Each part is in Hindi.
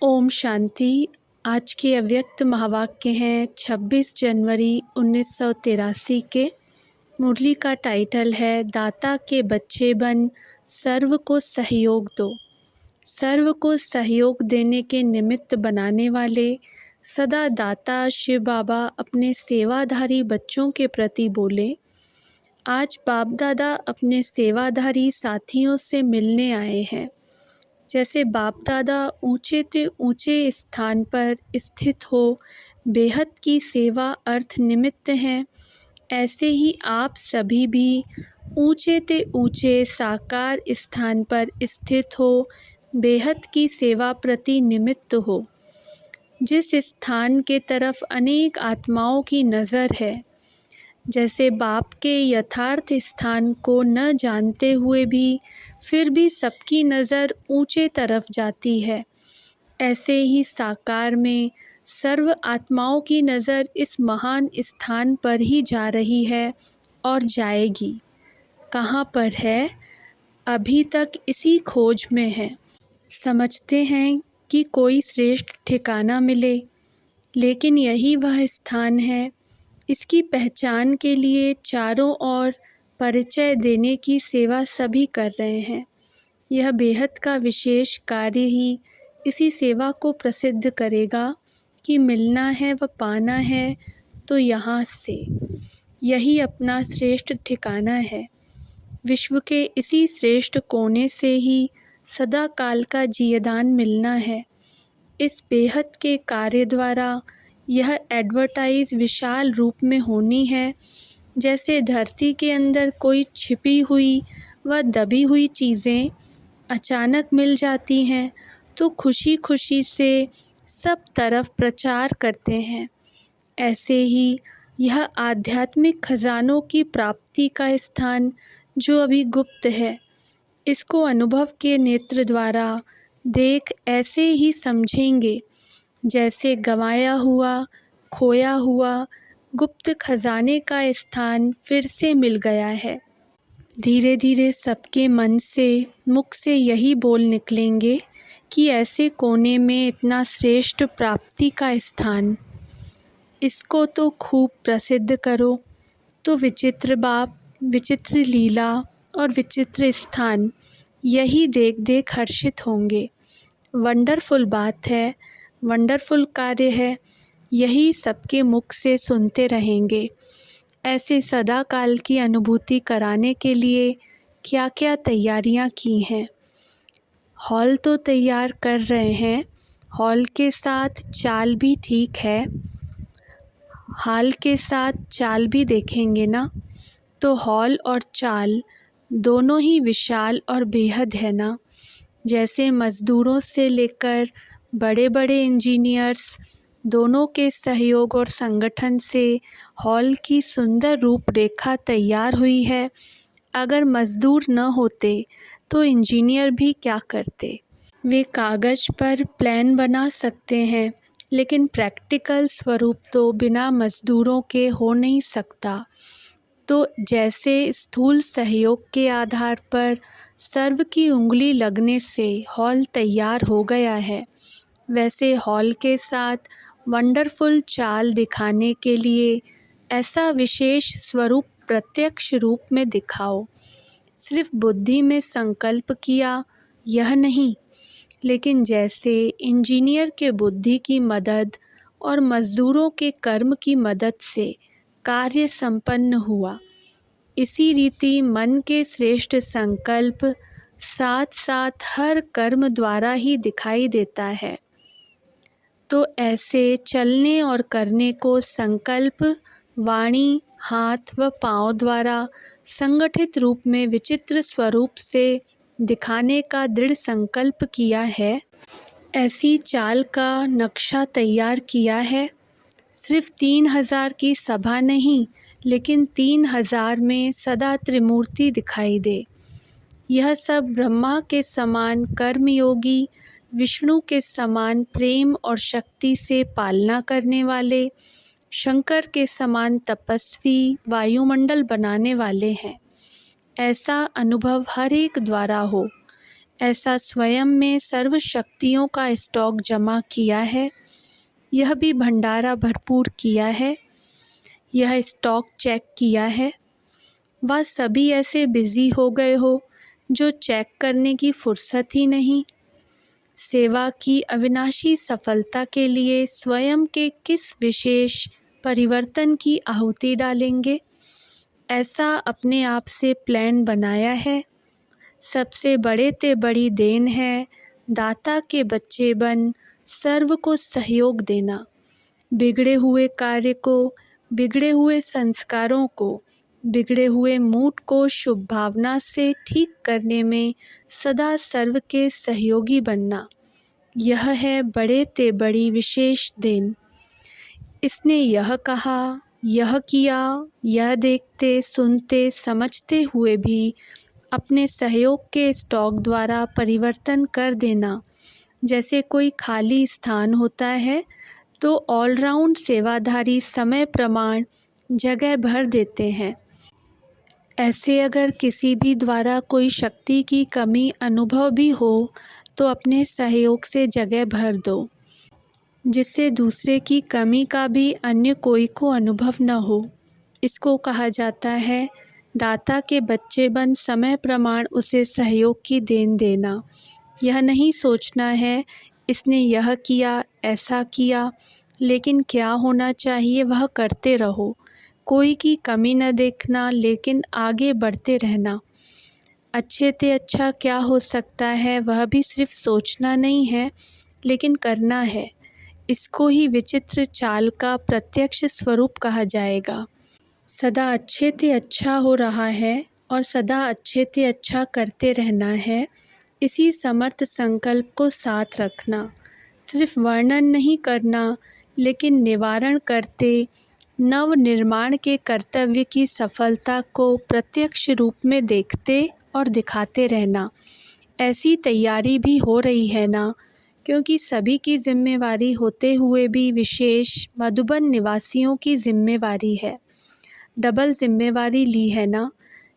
ओम शांति। आज के अव्यक्त महावाक्य हैं 26 जनवरी 1983 के। मुरली का टाइटल है दाता के बच्चे बन, सर्व को सहयोग दो। सर्व को सहयोग देने के निमित्त बनाने वाले सदा दाता शिव बाबा अपने सेवाधारी बच्चों के प्रति बोले। आज बाप दादा अपने सेवाधारी साथियों से मिलने आए हैं। जैसे बाप दादा ऊंचे ते ऊंचे स्थान पर स्थित हो बेहद की सेवा अर्थ निमित्त हैं, ऐसे ही आप सभी भी ऊंचे ते ऊंचे साकार स्थान पर स्थित हो बेहद की सेवा प्रति निमित्त हो। जिस स्थान के तरफ अनेक आत्माओं की नज़र है, जैसे बाप के यथार्थ स्थान को न जानते हुए भी फिर भी सबकी नज़र ऊंचे तरफ जाती है, ऐसे ही साकार में सर्व आत्माओं की नज़र इस महान स्थान पर ही जा रही है और जाएगी। कहाँ पर है? अभी तक इसी खोज में है। समझते हैं कि कोई श्रेष्ठ ठिकाना मिले, लेकिन यही वह स्थान है। इसकी पहचान के लिए चारों ओर परिचय देने की सेवा सभी कर रहे हैं। यह बेहद का विशेष कार्य ही इसी सेवा को प्रसिद्ध करेगा कि मिलना है व पाना है तो यहाँ से। यही अपना श्रेष्ठ ठिकाना है। विश्व के इसी श्रेष्ठ कोने से ही सदा काल का जियदान मिलना है। इस बेहद के कार्य द्वारा यह एडवर्टाइज विशाल रूप में होनी है। जैसे धरती के अंदर कोई छिपी हुई व दबी हुई चीज़ें अचानक मिल जाती हैं तो खुशी खुशी से सब तरफ प्रचार करते हैं, ऐसे ही यह आध्यात्मिक खजानों की प्राप्ति का स्थान जो अभी गुप्त है, इसको अनुभव के नेत्र द्वारा देख ऐसे ही समझेंगे जैसे गंवाया हुआ, खोया हुआ गुप्त खजाने का स्थान फिर से मिल गया है। धीरे धीरे सबके मन से, मुख से यही बोल निकलेंगे कि ऐसे कोने में इतना श्रेष्ठ प्राप्ति का स्थान, इसको तो खूब प्रसिद्ध करो। तो विचित्र बाप, विचित्र लीला और विचित्र स्थान यही देख देख हर्षित होंगे। वंडरफुल बात है, वंडरफुल कार्य है, यही सबके मुख से सुनते रहेंगे। ऐसे सदा काल की अनुभूति कराने के लिए क्या क्या तैयारियां की हैं। हॉल तो तैयार कर रहे हैं, हॉल के साथ चाल भी ठीक है। हाल के साथ चाल भी देखेंगे ना, तो हॉल और चाल दोनों ही विशाल और बेहद है ना। जैसे मज़दूरों से लेकर बड़े बड़े इंजीनियर्स दोनों के सहयोग और संगठन से हॉल की सुंदर रूपरेखा तैयार हुई है। अगर मज़दूर न होते तो इंजीनियर भी क्या करते। वे कागज़ पर प्लान बना सकते हैं, लेकिन प्रैक्टिकल स्वरूप तो बिना मज़दूरों के हो नहीं सकता। तो जैसे स्थूल सहयोग के आधार पर सर्व की उंगली लगने से हॉल तैयार हो गया है, वैसे हॉल के साथ वंडरफुल चाल दिखाने के लिए ऐसा विशेष स्वरूप प्रत्यक्ष रूप में दिखाओ। सिर्फ बुद्धि में संकल्प किया यह नहीं, लेकिन जैसे इंजीनियर के बुद्धि की मदद और मज़दूरों के कर्म की मदद से कार्य संपन्न हुआ, इसी रीति मन के श्रेष्ठ संकल्प साथ साथ हर कर्म द्वारा ही दिखाई देता है। तो ऐसे चलने और करने को संकल्प, वाणी, हाथ व पाँव द्वारा संगठित रूप में विचित्र स्वरूप से दिखाने का दृढ़ संकल्प किया है। ऐसी चाल का नक्शा तैयार किया है। सिर्फ 3000 की सभा नहीं, लेकिन 3000 में सदा त्रिमूर्ति दिखाई दे। यह सब ब्रह्मा के समान कर्मयोगी, विष्णु के समान प्रेम और शक्ति से पालना करने वाले, शंकर के समान तपस्वी वायुमंडल बनाने वाले हैं। ऐसा अनुभव हर एक द्वारा हो। ऐसा स्वयं में सर्व शक्तियों का स्टॉक जमा किया है, यह भी भंडारा भरपूर किया है, यह स्टॉक चेक किया है। वह सभी ऐसे बिजी हो गए हो जो चेक करने की फुर्सत ही नहीं। सेवा की अविनाशी सफलता के लिए स्वयं के किस विशेष परिवर्तन की आहुति डालेंगे, ऐसा अपने आप से प्लान बनाया है। सबसे बड़े ते बड़ी देन है दाता के बच्चे बन सर्व को सहयोग देना। बिगड़े हुए कार्य को, बिगड़े हुए संस्कारों को, बिगड़े हुए मूड को शुभ भावना से ठीक करने में सदा सर्व के सहयोगी बनना, यह है बड़े ते बड़ी विशेष देन। इसने यह कहा, यह किया, यह देखते सुनते समझते हुए भी अपने सहयोग के स्टॉक द्वारा परिवर्तन कर देना। जैसे कोई खाली स्थान होता है तो ऑलराउंड सेवाधारी समय प्रमाण जगह भर देते हैं। ऐसे अगर किसी भी द्वारा कोई शक्ति की कमी अनुभव भी हो तो अपने सहयोग से जगह भर दो, जिससे दूसरे की कमी का भी अन्य कोई को अनुभव न हो। इसको कहा जाता है दाता के बच्चे बन समय प्रमाण उसे सहयोग की देन देना। यह नहीं सोचना है इसने यह किया, ऐसा किया, लेकिन क्या होना चाहिए वह करते रहो। कोई की कमी न देखना, लेकिन आगे बढ़ते रहना। अच्छे ते अच्छा क्या हो सकता है वह भी सिर्फ सोचना नहीं है, लेकिन करना है। इसको ही विचित्र चाल का प्रत्यक्ष स्वरूप कहा जाएगा। सदा अच्छे ते अच्छा हो रहा है और सदा अच्छे ते अच्छा करते रहना है। इसी समर्थ संकल्प को साथ रखना। सिर्फ वर्णन नहीं करना, लेकिन निवारण करते नव निर्माण के कर्तव्य की सफलता को प्रत्यक्ष रूप में देखते और दिखाते रहना। ऐसी तैयारी भी हो रही है ना, क्योंकि सभी की जिम्मेवारी होते हुए भी विशेष मधुबन निवासियों की जिम्मेवारी है। डबल जिम्मेवारी ली है ना।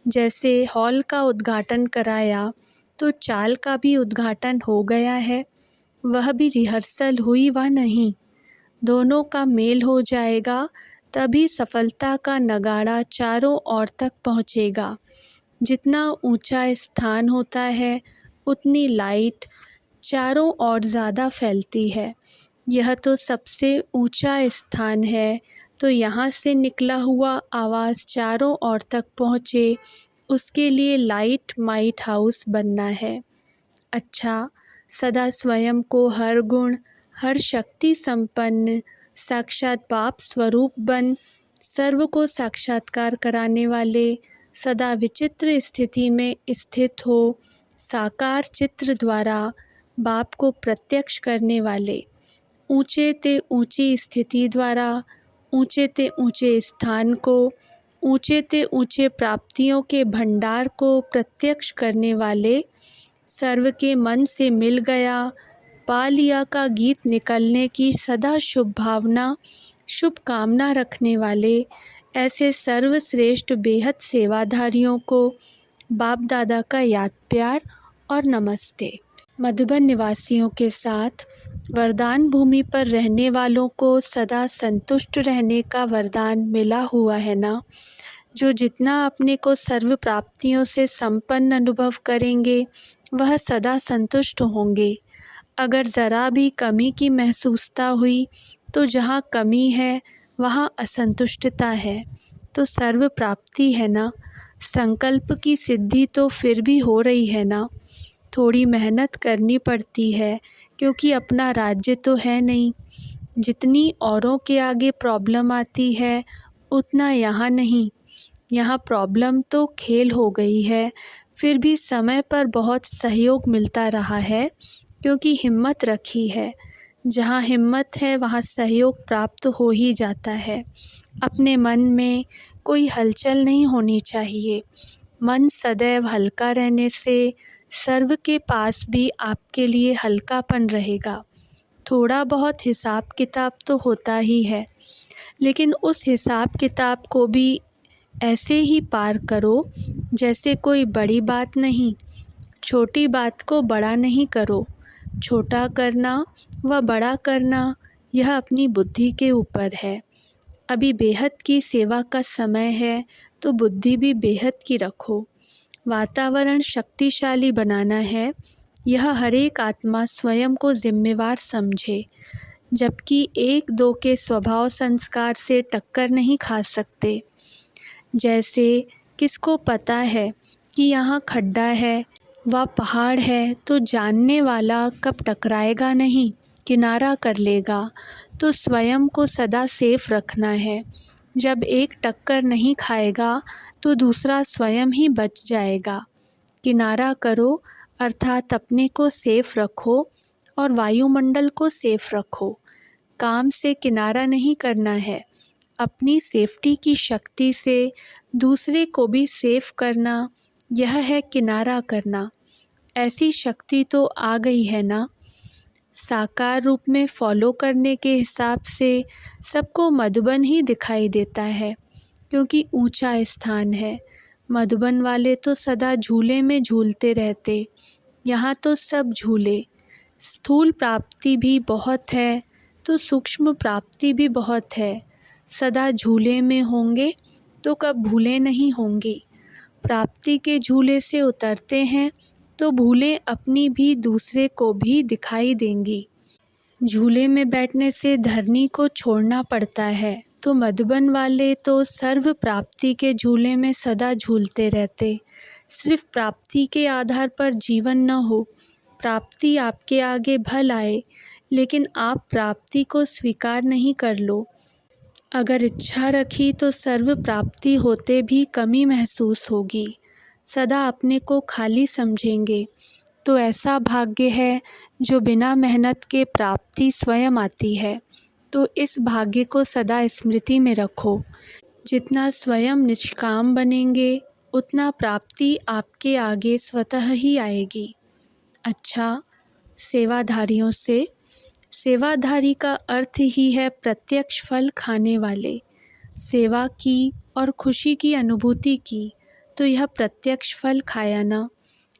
जैसे हॉल का उद्घाटन कराया तो चाल का भी उद्घाटन हो गया है, वह भी रिहर्सल हुई व नहीं। दोनों का मेल हो जाएगा तभी सफलता का नगाड़ा चारों ओर तक पहुँचेगा। जितना ऊंचा स्थान होता है उतनी लाइट चारों ओर ज़्यादा फैलती है। यह तो सबसे ऊंचा स्थान है, तो यहाँ से निकला हुआ आवाज़ चारों ओर तक पहुँचे, उसके लिए लाइट माइट हाउस बनना है। अच्छा, सदा स्वयं को हर गुण, हर शक्ति संपन्न साक्षात बाप स्वरूप बन सर्व को साक्षात्कार कराने वाले, सदा विचित्र स्थिति में स्थित हो साकार चित्र द्वारा बाप को प्रत्यक्ष करने वाले, ऊंचे ते ऊंची स्थिति द्वारा ऊंचे ते ऊंचे स्थान को, ऊंचे ते ऊंचे प्राप्तियों के भंडार को प्रत्यक्ष करने वाले, सर्व के मन से मिल गया पा लिया का गीत निकलने की सदा शुभ भावना, शुभ कामना रखने वाले, ऐसे सर्वश्रेष्ठ बेहद सेवाधारियों को बाप दादा का याद प्यार और नमस्ते। मधुबन निवासियों के साथ वरदान भूमि पर रहने वालों को सदा संतुष्ट रहने का वरदान मिला हुआ है ना। जो जितना अपने को सर्व प्राप्तियों से संपन्न अनुभव करेंगे वह सदा संतुष्ट होंगे। अगर ज़रा भी कमी की महसूसता हुई तो जहाँ कमी है वहाँ असंतुष्टता है, तो सर्व प्राप्ति है ना। संकल्प की सिद्धि तो फिर भी हो रही है ना। थोड़ी मेहनत करनी पड़ती है, क्योंकि अपना राज्य तो है नहीं। जितनी औरों के आगे प्रॉब्लम आती है उतना यहाँ नहीं। यहाँ प्रॉब्लम तो खेल हो गई है, फिर भी समय पर बहुत सहयोग मिलता रहा है, क्योंकि हिम्मत रखी है। जहाँ हिम्मत है वहाँ सहयोग प्राप्त हो ही जाता है। अपने मन में कोई हलचल नहीं होनी चाहिए। मन सदैव हल्का रहने से सर्व के पास भी आपके लिए हल्कापन रहेगा। थोड़ा बहुत हिसाब किताब तो होता ही है, लेकिन उस हिसाब किताब को भी ऐसे ही पार करो जैसे कोई बड़ी बात नहीं। छोटी बात को बड़ा नहीं करो। छोटा करना व बड़ा करना यह अपनी बुद्धि के ऊपर है। अभी बेहद की सेवा का समय है तो बुद्धि भी बेहद की रखो। वातावरण शक्तिशाली बनाना है, यह हर एक आत्मा स्वयं को जिम्मेवार समझे, जबकि एक दो के स्वभाव संस्कार से टक्कर नहीं खा सकते। जैसे किसको पता है कि यहाँ खड्डा है व पहाड़ है तो जानने वाला कब टकराएगा नहीं, किनारा कर लेगा। तो स्वयं को सदा सेफ रखना है। जब एक टक्कर नहीं खाएगा तो दूसरा स्वयं ही बच जाएगा। किनारा करो अर्थात अपने को सेफ रखो और वायुमंडल को सेफ रखो। काम से किनारा नहीं करना है, अपनी सेफ्टी की शक्ति से दूसरे को भी सेफ करना, यह है किनारा करना। ऐसी शक्ति तो आ गई है ना। साकार रूप में फॉलो करने के हिसाब से सबको मधुबन ही दिखाई देता है, क्योंकि ऊंचा स्थान है। मधुबन वाले तो सदा झूले में झूलते रहते, यहाँ तो सब झूले। स्थूल प्राप्ति भी बहुत है तो सूक्ष्म प्राप्ति भी बहुत है। सदा झूले में होंगे तो कब भूले नहीं होंगे। प्राप्ति के झूले से उतरते हैं तो भूलें अपनी भी दूसरे को भी दिखाई देंगी। झूले में बैठने से धरनी को छोड़ना पड़ता है, तो मधुबन वाले तो सर्व प्राप्ति के झूले में सदा झूलते रहते। सिर्फ प्राप्ति के आधार पर जीवन न हो। प्राप्ति आपके आगे भल आए, लेकिन आप प्राप्ति को स्वीकार नहीं कर लो। अगर इच्छा रखी तो सर्व प्राप्ति होते भी कमी महसूस होगी। सदा अपने को खाली समझेंगे तो ऐसा भाग्य है जो बिना मेहनत के प्राप्ति स्वयं आती है। तो इस भाग्य को सदा स्मृति में रखो। जितना स्वयं निष्काम बनेंगे उतना प्राप्ति आपके आगे स्वतः ही आएगी। अच्छा, सेवाधारियों से, सेवाधारी का अर्थ ही है प्रत्यक्ष फल खाने वाले। सेवा की और खुशी की अनुभूति की तो यह प्रत्यक्ष फल खाया ना।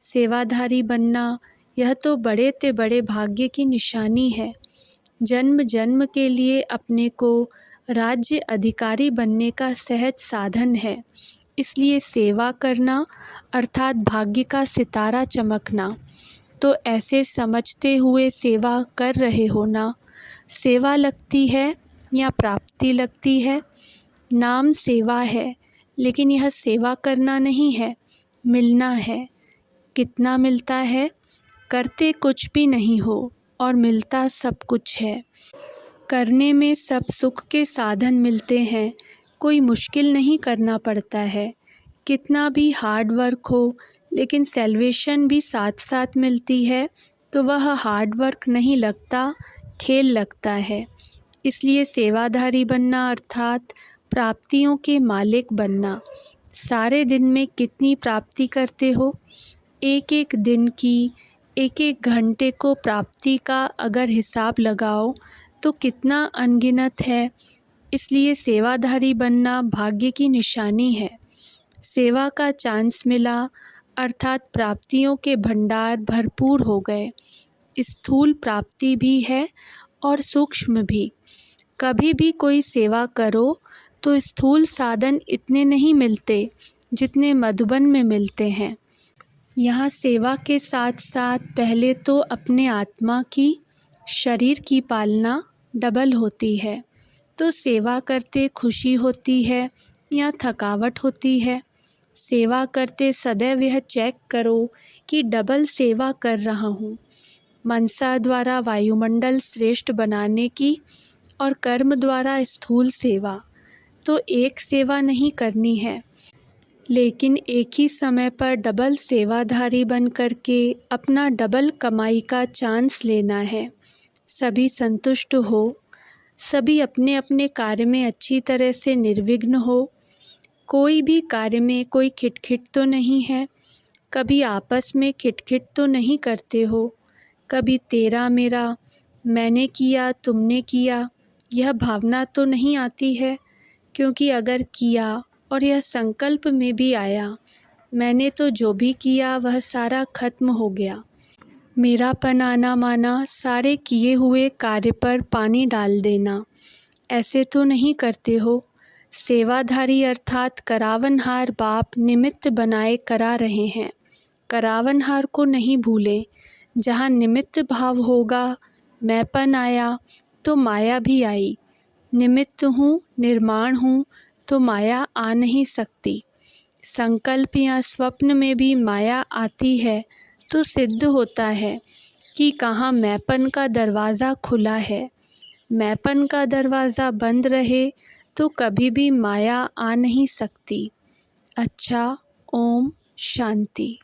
सेवाधारी बनना यह तो बड़े ते बड़े भाग्य की निशानी है। जन्म जन्म के लिए अपने को राज्य अधिकारी बनने का सहज साधन है। इसलिए सेवा करना अर्थात भाग्य का सितारा चमकना। तो ऐसे समझते हुए सेवा कर रहे हो ना। सेवा लगती है या प्राप्ति लगती है। नाम सेवा है, लेकिन यह सेवा करना नहीं है, मिलना है। कितना मिलता है? करते कुछ भी नहीं हो और मिलता सब कुछ है। करने में सब सुख के साधन मिलते हैं, कोई मुश्किल नहीं करना पड़ता है। कितना भी हार्ड वर्क हो, लेकिन सैल्वेशन भी साथ साथ मिलती है तो वह हार्ड वर्क नहीं लगता, खेल लगता है। इसलिए सेवाधारी बनना अर्थात प्राप्तियों के मालिक बनना। सारे दिन में कितनी प्राप्ति करते हो? एक एक दिन की, एक एक घंटे को प्राप्ति का अगर हिसाब लगाओ तो कितना अनगिनत है। इसलिए सेवाधारी बनना भाग्य की निशानी है। सेवा का चांस मिला अर्थात प्राप्तियों के भंडार भरपूर हो गए। स्थूल प्राप्ति भी है और सूक्ष्म भी। कभी भी कोई सेवा करो तो स्थूल साधन इतने नहीं मिलते जितने मधुबन में मिलते हैं। यहाँ सेवा के साथ साथ पहले तो अपने आत्मा की, शरीर की पालना डबल होती है। तो सेवा करते खुशी होती है या थकावट होती है। सेवा करते सदैव यह चेक करो कि डबल सेवा कर रहा हूँ। मनसा द्वारा वायुमंडल श्रेष्ठ बनाने की और कर्म द्वारा स्थूल सेवा। तो एक सेवा नहीं करनी है, लेकिन एक ही समय पर डबल सेवाधारी बन कर के अपना डबल कमाई का चांस लेना है। सभी संतुष्ट हो, सभी अपने अपने कार्य में अच्छी तरह से निर्विघ्न हो। कोई भी कार्य में कोई खिटखिट तो नहीं है। कभी आपस में खिटखिट तो नहीं करते हो। कभी तेरा मेरा, मैंने किया तुमने किया, यह भावना तो नहीं आती है। क्योंकि अगर किया और यह संकल्प में भी आया, मैंने तो जो भी किया वह सारा खत्म हो गया। मेरापन आना माना सारे किए हुए कार्य पर पानी डाल देना। ऐसे तो नहीं करते हो। सेवाधारी अर्थात करावनहार बाप निमित्त बनाए करा रहे हैं। करावनहार को नहीं भूलें। जहाँ निमित्त भाव होगा, मैंपन आया तो माया भी आई। निमित्त हूँ, निर्माण हूँ, तो माया आ नहीं सकती। संकल्प या स्वप्न में भी माया आती है तो सिद्ध होता है कि कहाँ मैंपन का दरवाज़ा खुला है। मैंपन का दरवाज़ा बंद रहे तो कभी भी माया आ नहीं सकती। अच्छा, ओम शांति।